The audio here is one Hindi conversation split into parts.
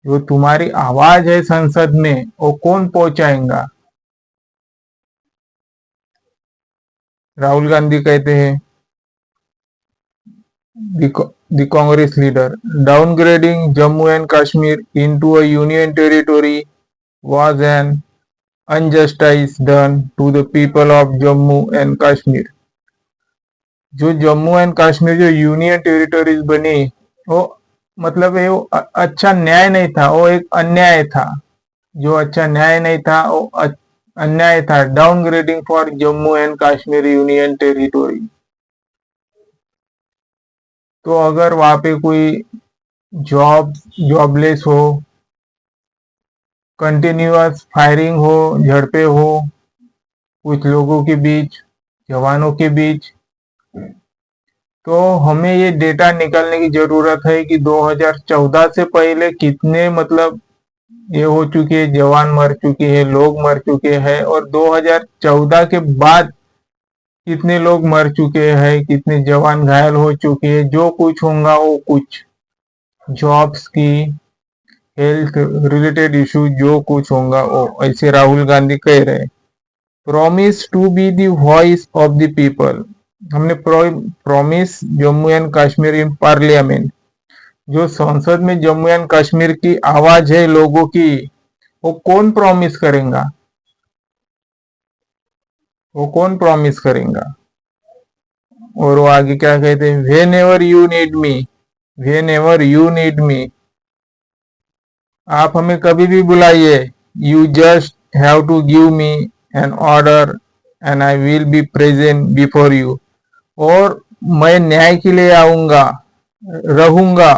जो तुम्हारी आवाज है संसद में वो कौन पहुंचाएगा? राहुल गांधी कहते हैं, the Congress leader, downgrading Jammu and Kashmir into a union territory was an injustice done to the people of Jammu and Kashmir. जो जम्मू एंड कश्मीर जो यूनियन टेरिटरीज बनी, वो मतलब ये अच्छा न्याय नहीं था, वो एक अन्याय था। जो अच्छा न्याय नहीं था वो अन्याय था। Downgrading for Jammu and Kashmir union territory. तो अगर वहां पे कोई जॉबलेस हो, कंटिन्यूअस फायरिंग हो, झड़पे हो कुछ लोगों के बीच, जवानों के बीच, तो हमें ये डेटा निकालने की जरूरत है कि 2014 से पहले कितने मतलब ये हो चुके हैं, जवान मर चुके हैं, लोग मर चुके हैं, और 2014 के बाद कितने लोग मर चुके हैं, कितने जवान घायल हो चुके हैं। जो कुछ होगा वो कुछ जॉब्स की, हेल्थ रिलेटेड इशू जो कुछ होगा वो, ऐसे राहुल गांधी कह रहे। Promise to be the voice of the people. हमने promise Jammu and Kashmir in parliament, जो संसद में जम्मू एंड कश्मीर की आवाज है लोगों की, वो कौन प्रॉमिस करेगा? वो कौन प्रॉमिस करेगा? और वो आगे क्या कहते हैं, whenever you need me, whenever you need me, आप हमें कभी भी बुलाइए, you just have to give me an order and I will be present before you. और मैं न्याय के लिए आऊंगा, रहूंगा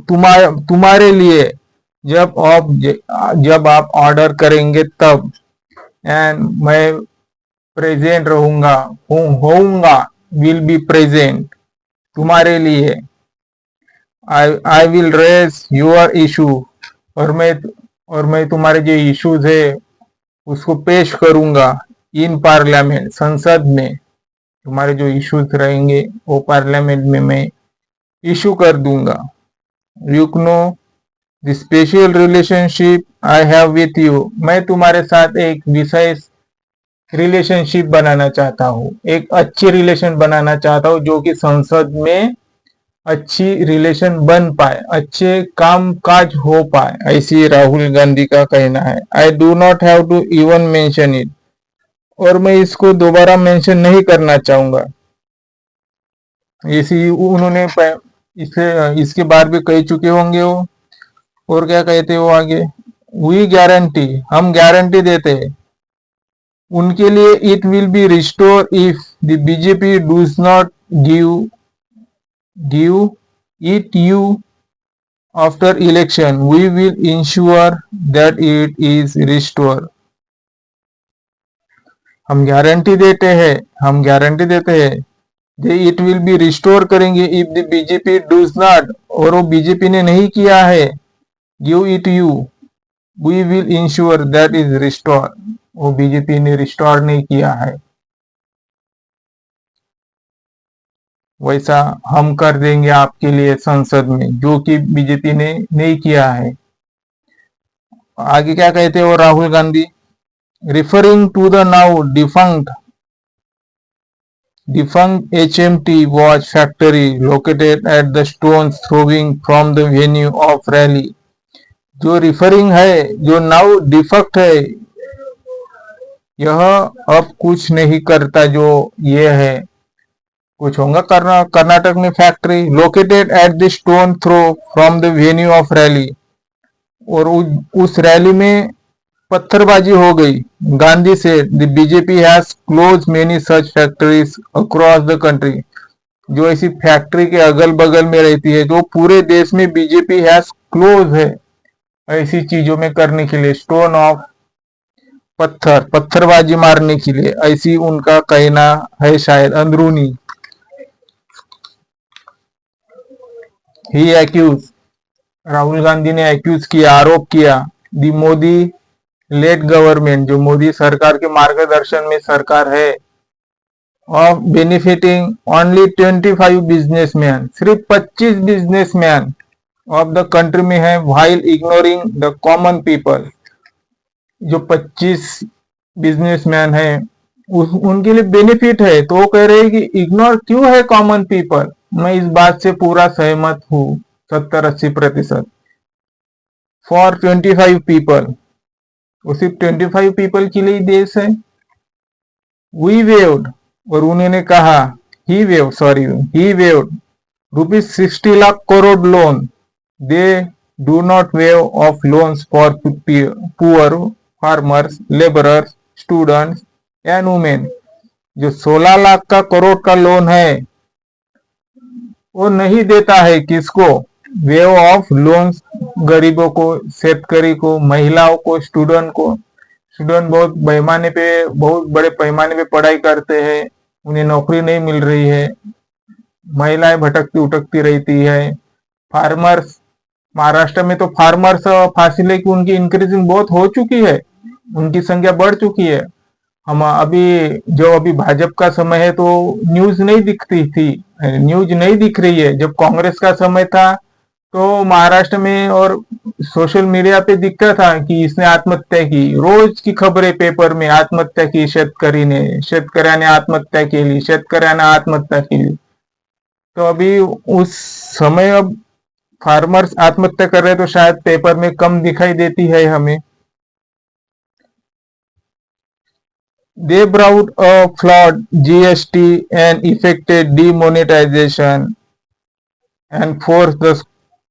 तुम्हारे लिए, जब आप ऑर्डर करेंगे तब, एंड मैं प्रेजेंट रहूंगा, होऊंगा, विल बी प्रेजेंट तुम्हारे लिए। I will raise your issue, और मैं तुम्हारे जो इश्यूज है उसको पेश करूंगा इन पार्लियामेंट, संसद में। तुम्हारे जो इश्यूज रहेंगे वो पार्लियामेंट में मैं इशू कर दूंगा। You know the special relationship I have with you, मैं तुम्हारे साथ एक विशेष रिलेशनशिप बनाना चाहता हूँ, एक अच्छी रिलेशन बनाना चाहता हूँ, जो कि संसद में अच्छी रिलेशन बन पाए, अच्छे काम काज हो पाए, ऐसी राहुल गांधी का कहना है। I do not have to even mention it, और मैं इसको दोबारा मेंशन नहीं करना चाहूंगा। इसी उन्होंने इसके बाद भी कह चुके होंगे वो। और क्या कहते हो आगे, वी गारंटी, हम गारंटी देते हैं उनके लिए, it will be restore if the BJP does not give it you after election, we will ensure that it is restored। हम गारंटी देते हैं कि इट विल बी रिस्टोर करेंगे if the BJP does not, और वो बीजेपी ने नहीं किया है, give it you, we will ensure that is restore, वो बीजेपी ने रिस्टोर नहीं किया है, वैसा हम कर देंगे आपके लिए संसद में, जो कि बीजेपी ने नहीं किया है। आगे क्या कहते हो Rahul Gandhi, referring to the now defunct HMT watch factory located at the stones throwing from the venue of rally। जो रिफरिंग है, जो नाउ डिफेक्ट है, यह अब कुछ नहीं करता, जो ये है कुछ होगा कर्नाटक में factory, located at the stone throw from the venue of rally, और उस रैली में पत्थरबाजी हो गई। गांधी से the BJP has close many such factories across the country, जो ऐसी फैक्ट्री के अगल बगल में रहती है, जो पूरे देश में बीजेपी हैज क्लोज है ऐसी चीजों में करने के लिए, स्टोन ऑफ पत्थरबाजी मारने के लिए, ऐसी उनका कहना है शायद अंदरूनी। ही एक्यूज, राहुल गांधी ने एक्यूज किया, आरोप किया, दी मोदी लेड गवर्नमेंट, जो मोदी सरकार के मार्गदर्शन में सरकार है, ऑफ बेनिफिटिंग ओनली 25 बिजनेसमैन, सिर्फ 25 बिजनेसमैन ऑफ द कंट्री में है, while ignoring the common people. जो 25 बिजनेसमैन है उनके लिए बेनिफिट है, तो वो कह रहे हैं कि इग्नोर क्यों है कॉमन पीपल। मैं इस बात से पूरा सहमत हूँ 70-80%। फॉर 25 पीपल, वो सिर्फ 25 पीपल के लिए ही देश है। वी वेव्ड, और उन्होंने कहा he waived ₹60 lakh loan. They do not waive off loans for poor farmers, labourers, students and women. जो 16 लाख का करोड़ का लोन है वो नहीं देता है किसको? वेव ऑफ लोन्स गरीबों को, शेतकरी को, महिलाओं को, स्टूडेंट को। स्टूडेंट बहुत बड़े पैमाने पे पढ़ाई करते हैं, उन्हें नौकरी नहीं मिल रही है, महिलाएं भटकती उटकती रहती है। फार्मर्स, महाराष्ट्र में तो फार्मर्स फासिले की उनकी इंक्रीजिंग बहुत हो चुकी है, उनकी संख्या बढ़ चुकी है। हम अभी भाजपा का समय है तो न्यूज नहीं दिखती थी, न्यूज नहीं दिख रही है। जब कांग्रेस का समय था तो महाराष्ट्र में और सोशल मीडिया पे दिखता था कि इसने आत्महत्या की, रोज की खबरें पेपर में, आत्महत्या की शेतकऱ्याने आत्महत्या केली, शेतकऱ्याने आत्महत्या केली। तो अभी उस समय अब फार्मर्स आत्महत्या कर रहे तो शायद पेपर में कम दिखाई देती है हमें। They brought a flawed GST and effected demonetization and forced the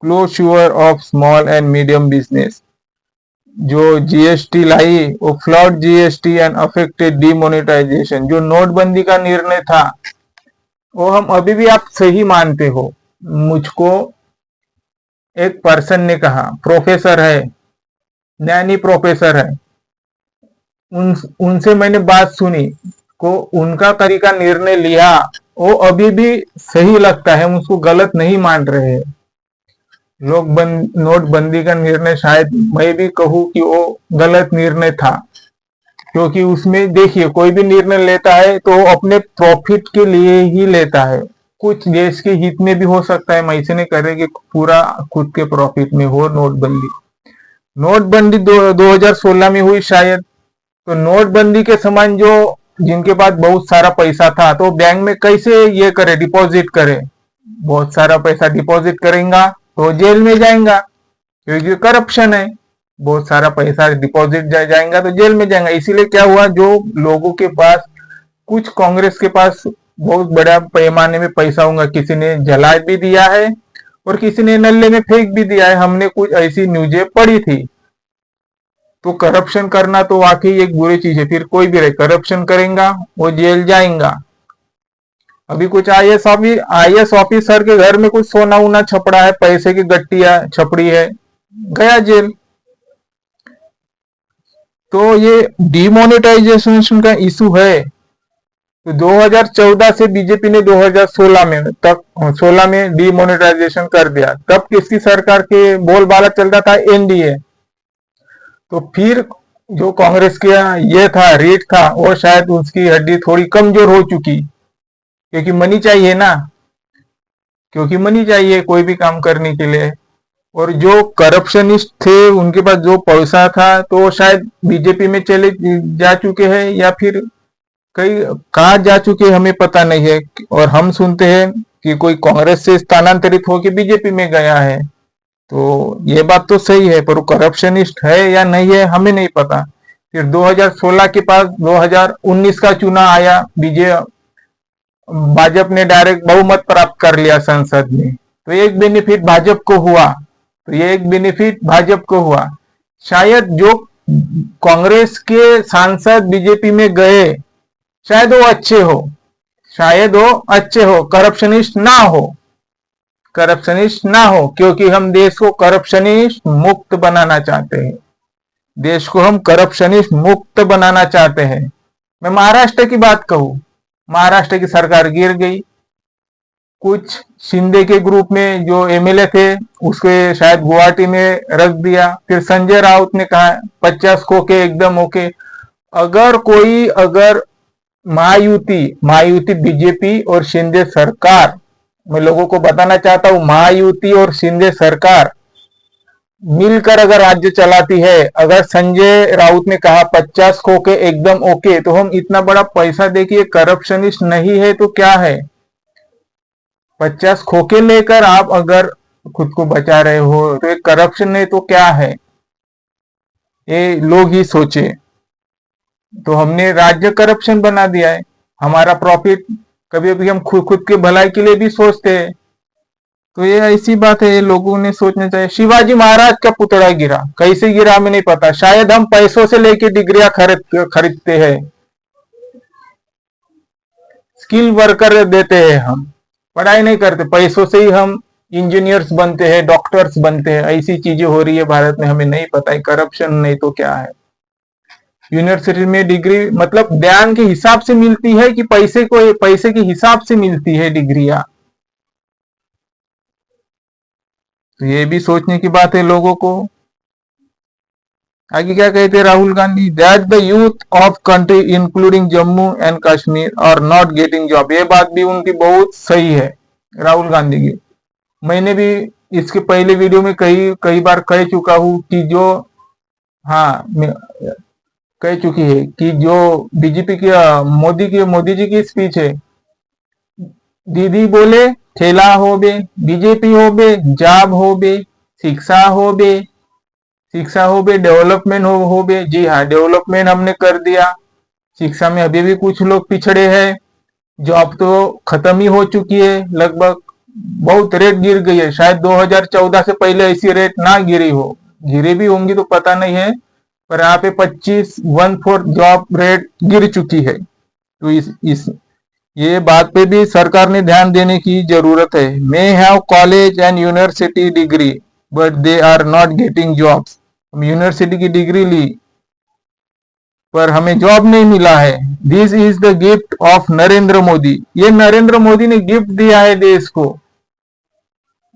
closure of small and medium business। जो जीएसटी लाई वो flawed GST and affected demonetisation. जो नोटबंदी का निर्णय था वो हम अभी भी आप सही मानते हो? मुझको एक पर्सन ने कहा, प्रोफेसर है, ज्ञानी प्रोफेसर है, उनसे मैंने बात सुनी को उनका तरीका निर्णय लिया वो अभी भी सही लगता है, हम उसको गलत नहीं मान रहे हैं। नोटबंदी का निर्णय शायद मैं भी कहूं कि वो गलत निर्णय था, क्योंकि उसमें देखिए कोई भी निर्णय लेता है तो वो अपने प्रॉफिट के लिए ही लेता है। कुछ देश के हित में भी हो सकता है, मैं ऐसे नहीं कह रहे कि पूरा खुद के प्रॉफिट में हो नोटबंदी 2016 में हुई शायद। तो नोटबंदी के समान जो जिनके पास बहुत सारा पैसा था तो बैंक में कैसे ये करे, डिपॉजिट करे? बहुत सारा पैसा डिपॉजिट करेगा तो जेल में जाएगा, क्योंकि करप्शन है। बहुत सारा पैसा डिपॉजिट जाएगा तो जेल में जाएगा। इसीलिए क्या हुआ, जो लोगों के पास, कुछ कांग्रेस के पास बहुत बड़ा पैमाने में पैसा होगा, किसी ने जला भी दिया है और किसी ने नल्ले में फेंक भी दिया है। हमने कुछ ऐसी न्यूज़ें पढ़ी थी। तो करप्शन करना तो वाकई एक बुरी चीज है, फिर कोई भी रहे करप्शन करेगा वो जेल जाएगा। अभी कुछ आईएएस ऑफिसर के घर में कुछ सोना वोना छपड़ा है, पैसे की गट्टिया छपड़ी है, गया जेल। तो ये डिमोनेटाइजेशन का इशू है। तो 2014 से बीजेपी ने 2016 में डिमोनेटाइजेशन कर दिया। तब किसकी सरकार के बोलबाला चलता था? एनडीए। तो फिर जो कांग्रेस का ये था, रीट था, वो शायद उसकी हड्डी थोड़ी कमजोर हो चुकी, क्योंकि मनी चाहिए ना, क्योंकि मनी चाहिए कोई भी काम करने के लिए। और जो करप्शनिस्ट थे उनके पास जो पैसा था तो शायद बीजेपी में चले जा चुके हैं या फिर कई कहा जा चुके हैं, हमें पता नहीं है। और हम सुनते हैं कि कोई कांग्रेस से स्थानांतरित होकर बीजेपी में गया है। तो ये बात तो सही है, पर वो करप्शनिस्ट है या नहीं है हमें नहीं पता। फिर 2016 के पास 2019 का चुनाव आया, भाजपा ने डायरेक्ट बहुमत प्राप्त कर लिया संसद में। तो एक बेनिफिट भाजपा को हुआ। शायद जो कांग्रेस के सांसद बीजेपी में गए शायद वो अच्छे हो, करप्शनिस्ट ना हो, क्योंकि हम देश को करप्शनिस्ट मुक्त बनाना चाहते हैं। मैं महाराष्ट्र की बात कहूं, महाराष्ट्र की सरकार गिर गई। कुछ शिंदे के ग्रुप में जो एमएलए थे उसके शायद गुवाहाटी में रख दिया। फिर संजय राउत ने कहा 50 खोके एकदम ओके। अगर महायुति बीजेपी और शिंदे सरकार मैं लोगों को बताना चाहता हूं, महायुति और शिंदे सरकार मिलकर अगर राज्य चलाती है, अगर संजय राउत ने कहा 50 खोके एकदम ओके, तो हम इतना बड़ा पैसा देखिए, करप्शनिस्ट नहीं है तो क्या है। 50 खोके लेकर आप अगर खुद को बचा रहे हो तो ये करप्शन नहीं तो क्या है, ये लोग ही सोचे। तो हमने राज्य करप्शन बना दिया है। हमारा प्रॉफिट, कभी कभी हम खुद खुद के भलाई के लिए भी सोचते हैं। तो ये ऐसी बात है, ये लोगों ने सोचना चाहिए। शिवाजी महाराज का पुतला गिरा, कैसे गिरा हमें नहीं पता, शायद हम पैसों से लेके डिग्रियां खरीदते हैं, स्किल वर्कर देते हैं, हम पढ़ाई नहीं करते, पैसों से ही हम इंजीनियर्स बनते हैं, डॉक्टर्स बनते हैं। ऐसी चीजें हो रही है भारत में, हमें नहीं पता है, करप्शन नहीं तो क्या है। यूनिवर्सिटी में डिग्री मतलब ज्ञान के हिसाब से मिलती है कि पैसे के हिसाब से मिलती है डिग्रियां। तो ये भी सोचने की बात है लोगों को। आगे क्या कहते हैं Rahul Gandhi, that the youth of country including Jammu and Kashmir are not getting job. ये बात भी उनकी बहुत सही है, राहुल गांधी की। मैंने भी इसके पहले वीडियो में कई कई बार कह चुका हूं कि जो, हाँ कह चुकी है कि जो बीजेपी की मोदी जी की स्पीच है, दीदी बोले ठेला होबे, बीजेपी होबे, जॉब होबे, शिक्षा होबे, डेवलपमेंट होबे। जी हाँ, डेवलपमेंट हमने कर दिया। शिक्षा में अभी भी कुछ लोग पिछड़े हैं। जॉब तो खत्म ही हो चुकी है लगभग, बहुत रेट गिर गई है। शायद 2014 से पहले ऐसी रेट ना गिरी हो, गिरी भी होंगी तो पता नहीं है, पर यहाँ पे 25 जॉब रेट गिर चुकी है। तो इस ये बात पे भी सरकार ने ध्यान देने की जरूरत है। May have college and university degree but they are not getting jobs. हम यूनिवर्सिटी की डिग्री ली पर हमें जॉब नहीं मिला है। This is the gift of Narendra Modi. ये नरेंद्र मोदी ने गिफ्ट दिया है देश को,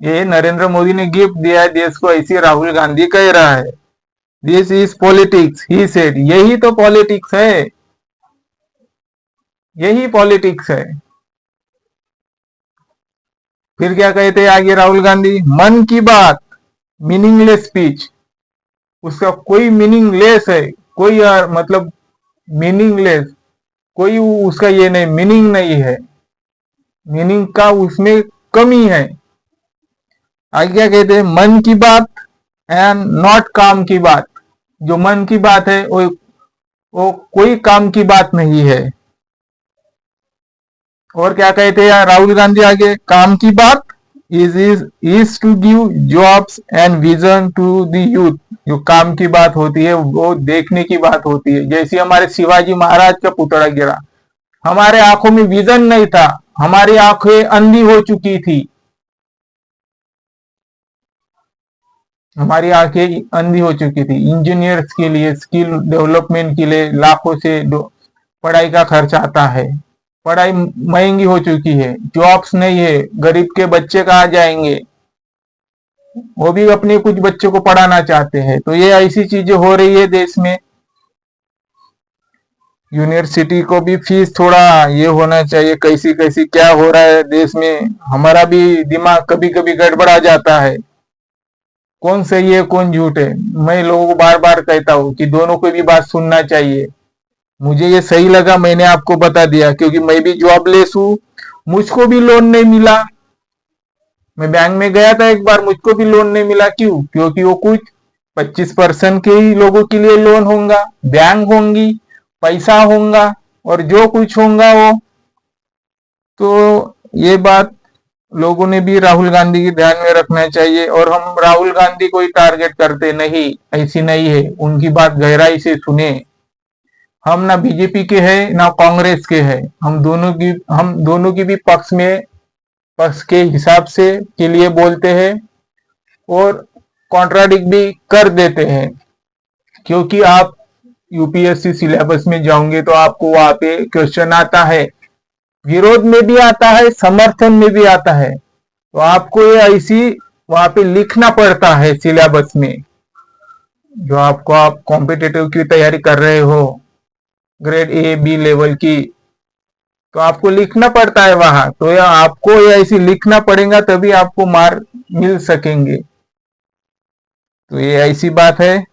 ये नरेंद्र मोदी ने गिफ्ट दिया है देश को, ऐसी राहुल गांधी कह रहा है। This is politics he said. यही तो पॉलिटिक्स है, यही पॉलिटिक्स है। फिर क्या कहते हैं आगे राहुल गांधी, मन की बात मीनिंगलेस स्पीच। उसका कोई मीनिंगलेस है, कोई मतलब मीनिंगलेस, कोई उसका ये नहीं, मीनिंग नहीं है, मीनिंग का उसमें कमी है। आगे क्या कहते हैं, मन की बात एंड नॉट काम की बात। जो मन की बात है वो कोई काम की बात नहीं है। और क्या कहते हैं राहुल गांधी आगे, काम की बात is to give jobs and vision to the youth. जो काम की बात होती है वो देखने की बात होती है। जैसे हमारे शिवाजी महाराज का पुतला गिरा, हमारे आंखों में विजन नहीं था, हमारी आंखें अंधी हो चुकी थी, हमारी आंखें अंधी हो चुकी थी। इंजीनियर्स के लिए, स्किल डेवलपमेंट के लिए लाखों से पढ़ाई का खर्च आता है, पढ़ाई महंगी हो चुकी है, जॉब्स नहीं है, गरीब के बच्चे कहाँ जाएंगे, वो भी अपने कुछ बच्चों को पढ़ाना चाहते हैं। तो ये ऐसी चीजें हो रही है देश में। यूनिवर्सिटी को भी फीस थोड़ा ये होना चाहिए, कैसी कैसी क्या हो रहा है देश में, हमारा भी दिमाग कभी कभी गड़बड़ा जाता है, कौन सही है कौन झूठ है। मैं लोगों को बार बार कहता हूँ कि दोनों को भी बात सुनना चाहिए। मुझे ये सही लगा, मैंने आपको बता दिया, क्योंकि मैं भी जॉबलेस हूँ, मुझको भी लोन नहीं मिला। मैं बैंक में गया था एक बार, मुझको भी लोन नहीं मिला। क्यों? क्योंकि वो कुछ 25% के ही लोगों के लिए लोन होगा, बैंक होंगी, पैसा होगा और जो कुछ होगा वो। तो ये बात लोगों ने भी राहुल गांधी के ध्यान में रखना चाहिए। और हम राहुल गांधी को ही टारगेट करते नहीं, ऐसी नहीं है, उनकी बात गहराई से सुने। हम ना बीजेपी के हैं ना कांग्रेस के हैं, हम दोनों की भी पक्ष के हिसाब से के लिए बोलते हैं और कॉन्ट्राडिक्ट भी कर देते हैं। क्योंकि आप यूपीएससी सिलेबस में जाओगे तो आपको वहां पे क्वेश्चन आता है, विरोध में भी आता है, समर्थन में भी आता है। तो आपको ये ऐसी वहां पे लिखना पड़ता है सिलेबस में, जो आपको आप कॉम्पिटिटिव की तैयारी कर रहे हो, ग्रेड ए बी लेवल की तो आपको लिखना पड़ता है वहां, तो या आपको ऐसी लिखना पड़ेगा तभी आपको मार्क मिल सकेंगे। तो ये ऐसी बात है,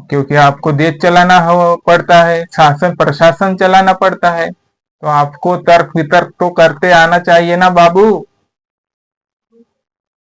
क्योंकि आपको देश चलाना पड़ता है, शासन प्रशासन चलाना पड़ता है, तो आपको तर्क वितर्क तो करते आना चाहिए ना बाबू।